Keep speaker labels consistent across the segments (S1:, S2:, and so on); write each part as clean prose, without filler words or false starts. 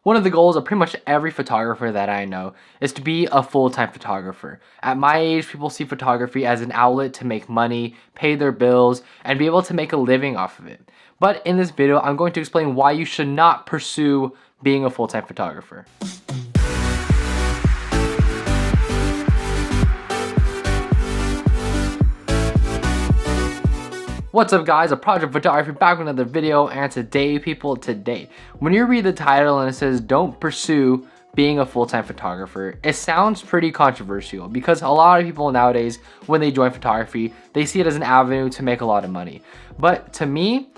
S1: One of the goals of pretty much every photographer that I know is to be a full-time photographer. At my age, people see photography as an outlet to make money, pay their bills, and be able to make a living off of it. But in this video, I'm going to explain why you should not pursue being a full-time photographer. What's up guys, a Project Photography back with another video, and today when you read the title and it says don't pursue being a full-time photographer, it sounds pretty controversial because a lot of people nowadays, when they join photography, they see it as an avenue to make a lot of money. But to me,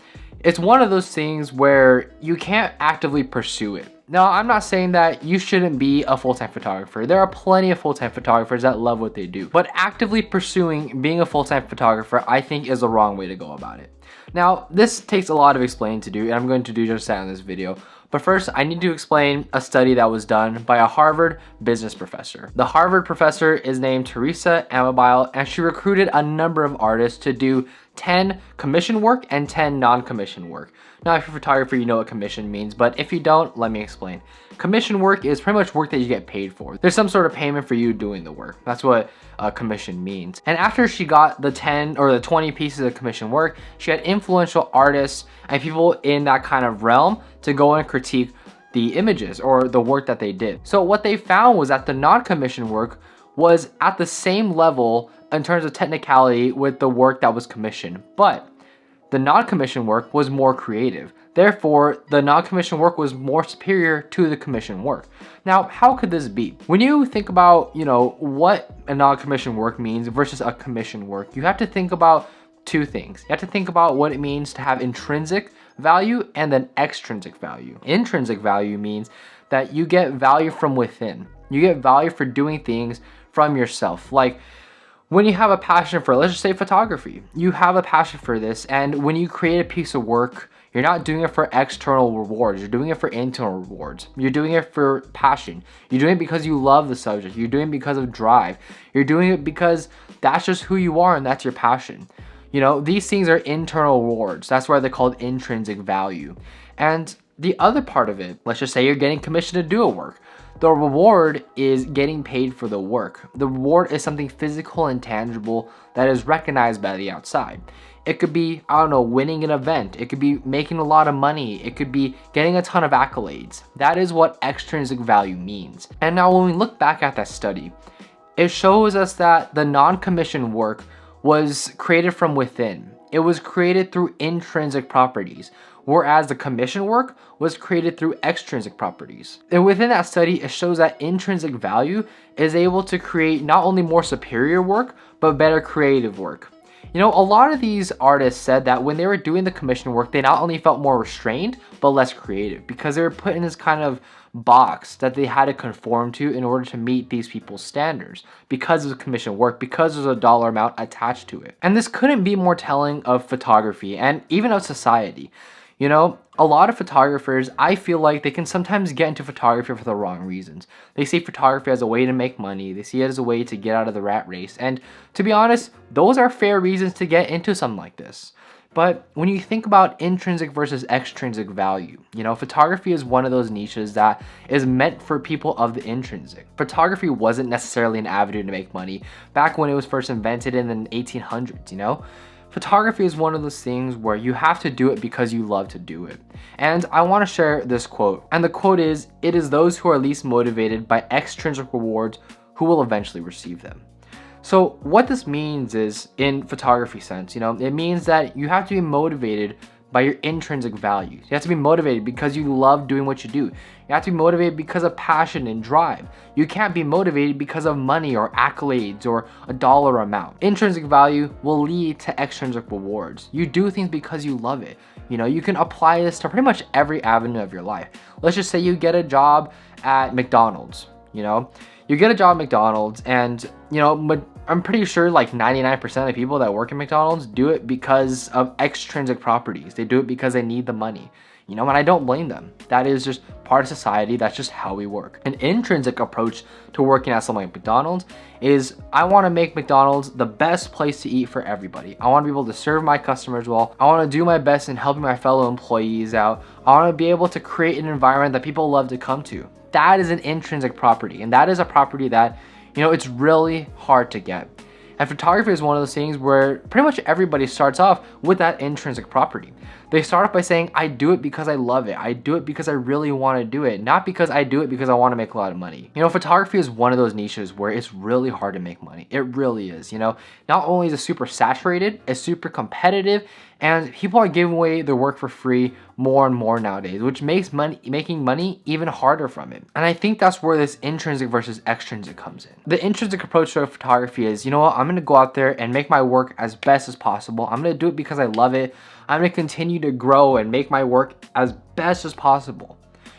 S1: it's one of those things where you can't actively pursue it. Now, I'm not saying that you shouldn't be a full-time photographer. There are plenty of full-time photographers that love what they do. But actively pursuing being a full-time photographer, I think, is the wrong way to go about it. Now, this takes a lot of explaining to do, and I'm going to do just that in this video. But first, I need to explain a study that was done by a Harvard business professor. The Harvard professor is named Julian Avila, and she recruited a number of artists to do 10 commission work and 10 non-commission work. Now, if you're a photographer, you know what commission means, but if you don't, let me explain. Commission work is pretty much work that you get paid for. There's some sort of payment for you doing the work. That's what commission means. And after she got the 10 or the 20 pieces of commission work, she had influential artists and people in that kind of realm to go and critique the images or the work that they did. So what they found was that the non-commission work was at the same level in terms of technicality with the work that was commissioned, but the non-commission work was more creative. Therefore, the non-commission work was more superior to the commission work. Now, how could this be? When you think about, what a non-commission work means versus a commission work, you have to think about two things. You have to think about what it means to have intrinsic value and then extrinsic value. Intrinsic value means that you get value from within. You get value for doing things from yourself. Like, when you have a passion for, let's just say, photography, you have a passion for this, and when you create a piece of work, you're not doing it for external rewards, you're doing it for internal rewards. You're doing it for passion. You're doing it because you love the subject. You're doing it because of drive. You're doing it because that's just who you are and that's your passion. These things are internal rewards. That's why they're called intrinsic value. And the other part of it, let's just say you're getting commissioned to do a work. The reward is getting paid for the work. The reward is something physical and tangible that is recognized by the outside. It could be, winning an event. It could be making a lot of money. It could be getting a ton of accolades. That is what extrinsic value means. And now when we look back at that study, it shows us that the non-commissioned work was created from within. It was created through intrinsic properties, whereas the commission work was created through extrinsic properties. And within that study, it shows that intrinsic value is able to create not only more superior work, but better creative work. A lot of these artists said that when they were doing the commission work, they not only felt more restrained, but less creative because they were put in this kind of box that they had to conform to in order to meet these people's standards because of the commission work, because there's a dollar amount attached to it. And this couldn't be more telling of photography and even of society. A lot of photographers, I feel like they can sometimes get into photography for the wrong reasons. They see photography as a way to make money. They see it as a way to get out of the rat race. And to be honest, those are fair reasons to get into something like this. But when you think about intrinsic versus extrinsic value, photography is one of those niches that is meant for people of the intrinsic. Photography wasn't necessarily an avenue to make money back when it was first invented in the 1800s, Photography is one of those things where you have to do it because you love to do it. And I want to share this quote. And the quote is, "It is those who are least motivated by extrinsic rewards who will eventually receive them." So what this means is, in photography sense, it means that you have to be motivated by your intrinsic values. You have to be motivated because you love doing what you do. You have to be motivated because of passion and drive. You can't be motivated because of money or accolades or a dollar amount. Intrinsic value will lead to extrinsic rewards. You do things because you love it. You can apply this to pretty much every avenue of your life. Let's just say you get a job at McDonald's, You get a job at McDonald's and, I'm pretty sure like 99% of people that work at McDonald's do it because of extrinsic properties. They do it because they need the money. you know, and I don't blame them. That is just part of society. That's just how we work. An intrinsic approach to working at something like McDonald's is I want to make McDonald's the best place to eat for everybody. I want to be able to serve my customers well. I want to do my best in helping my fellow employees out. I want to be able to create an environment that people love to come to. That is an intrinsic property, and that is a property that, you know, it's really hard to get. And photography is one of those things where pretty much everybody starts off with that intrinsic property. They start off by saying, I do it because I love it. I do it because I really want to do it, not because I do it because I want to make a lot of money. You know, photography is one of those niches where it's really hard to make money. It really is, you know. Not only is it super saturated, it's super competitive, and people are giving away their work for free more and more nowadays, which makes making money even harder from it. And I think that's where this intrinsic versus extrinsic comes in. The intrinsic approach to photography is, you know what, I'm gonna go out there and make my work as best as possible. I'm gonna do it because I love it. I'm gonna continue to grow and make my work as best as possible.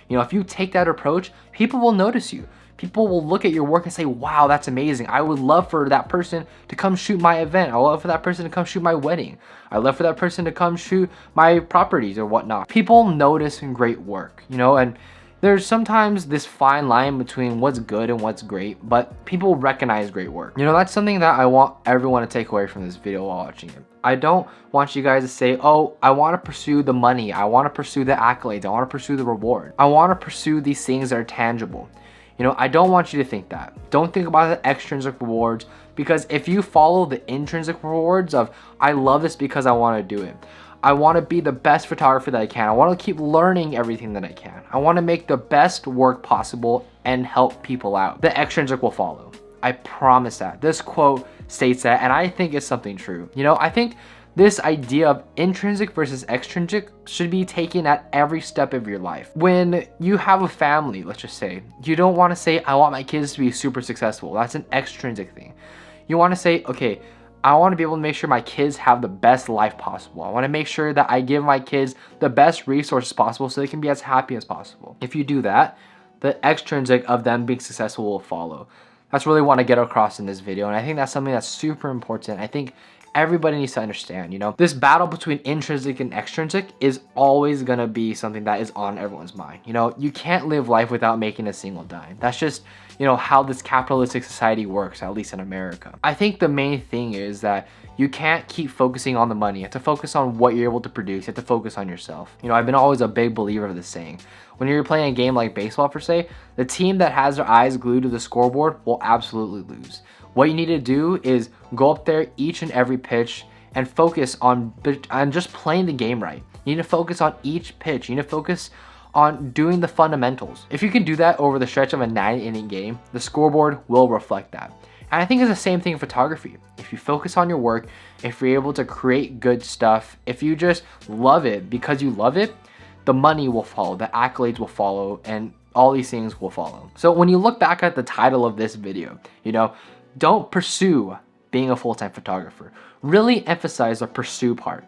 S1: You know, if you take that approach, people will notice you. People will look at your work and say, wow, that's amazing. I would love for that person to come shoot my event. I would love for that person to come shoot my wedding. I'd love for that person to come shoot my properties or whatnot. People notice great work, you know, and there's sometimes this fine line between what's good and what's great, but people recognize great work. You know, that's something that I want everyone to take away from this video while watching it. I don't want you guys to say, oh, I want to pursue the money. I want to pursue the accolades. I want to pursue the reward. I want to pursue these things that are tangible. You know, I don't want you to think that. Don't think about the extrinsic rewards, because if you follow the intrinsic rewards of, I love this because I want to do it. I want to be the best photographer that I can. I want to keep learning everything that I can. I want to make the best work possible and help people out. The extrinsic will follow. I promise that. This quote states that, and I think it's something true. You know, I think this idea of intrinsic versus extrinsic should be taken at every step of your life. When you have a family, let's just say, you don't want to say, I want my kids to be super successful. That's an extrinsic thing. You want to say, okay, I want to be able to make sure my kids have the best life possible. I want to make sure that I give my kids the best resources possible so they can be as happy as possible. If you do that, the extrinsic of them being successful will follow. That's really what I want to get across in this video, and I think that's something that's super important. I think everybody needs to understand, you know, this battle between intrinsic and extrinsic is always gonna be something that is on everyone's mind. You know, you can't live life without making a single dime. That's just, you know, how this capitalistic society works, at least in America. I think the main thing is that you can't keep focusing on the money. You have to focus on what you're able to produce. You have to focus on yourself. You know, I've been always a big believer of this saying. When you're playing a game like baseball, per se, the team that has their eyes glued to the scoreboard will absolutely lose. What you need to do is go up there each and every pitch and focus on just playing the game right. You need to focus on each pitch. You need to focus on doing the fundamentals. If you can do that over the stretch of a 9-inning game, the scoreboard will reflect that. And I think it's the same thing in photography. If you focus on your work, if you're able to create good stuff, if you just love it because you love it, the money will follow, the accolades will follow, and all these things will follow. So when you look back at the title of this video, you know, don't pursue being a full-time photographer. Really emphasize the pursue part.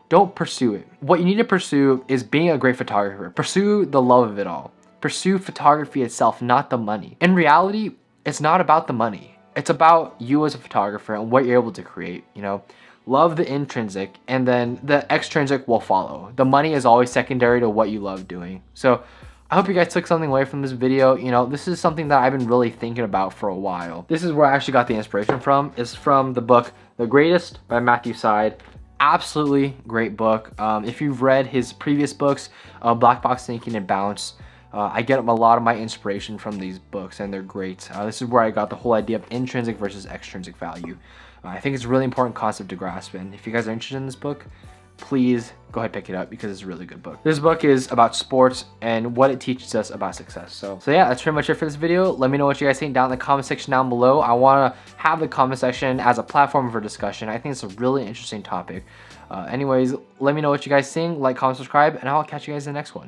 S1: Don't pursue it. What you need to pursue is being a great photographer. Pursue the love of it all. Pursue photography itself, not the money. In reality, it's not about the money. It's about you as a photographer and what you're able to create, you know. Love the intrinsic, and then the extrinsic will follow. The money is always secondary to what you love doing. So I hope you guys took something away from this video. You know, this is something that I've been really thinking about for a while. This is where I actually got the inspiration from. It's from the book The Greatest by Matthew Side. Absolutely great book. If you've read his previous books, Black Box Thinking and Bounce, I get a lot of my inspiration from these books, and they're great. This is where I got the whole idea of intrinsic versus extrinsic value. I think it's a really important concept to grasp, and if you guys are interested in this book, please go ahead and pick it up because it's a really good book. This book is about sports and what it teaches us about success. So yeah, that's pretty much it for this video. Let me know what you guys think down in the comment section down below. I want to have the comment section as a platform for discussion. I think it's a really interesting topic. Anyways, let me know what you guys think. Like, comment, subscribe, and I'll catch you guys in the next one.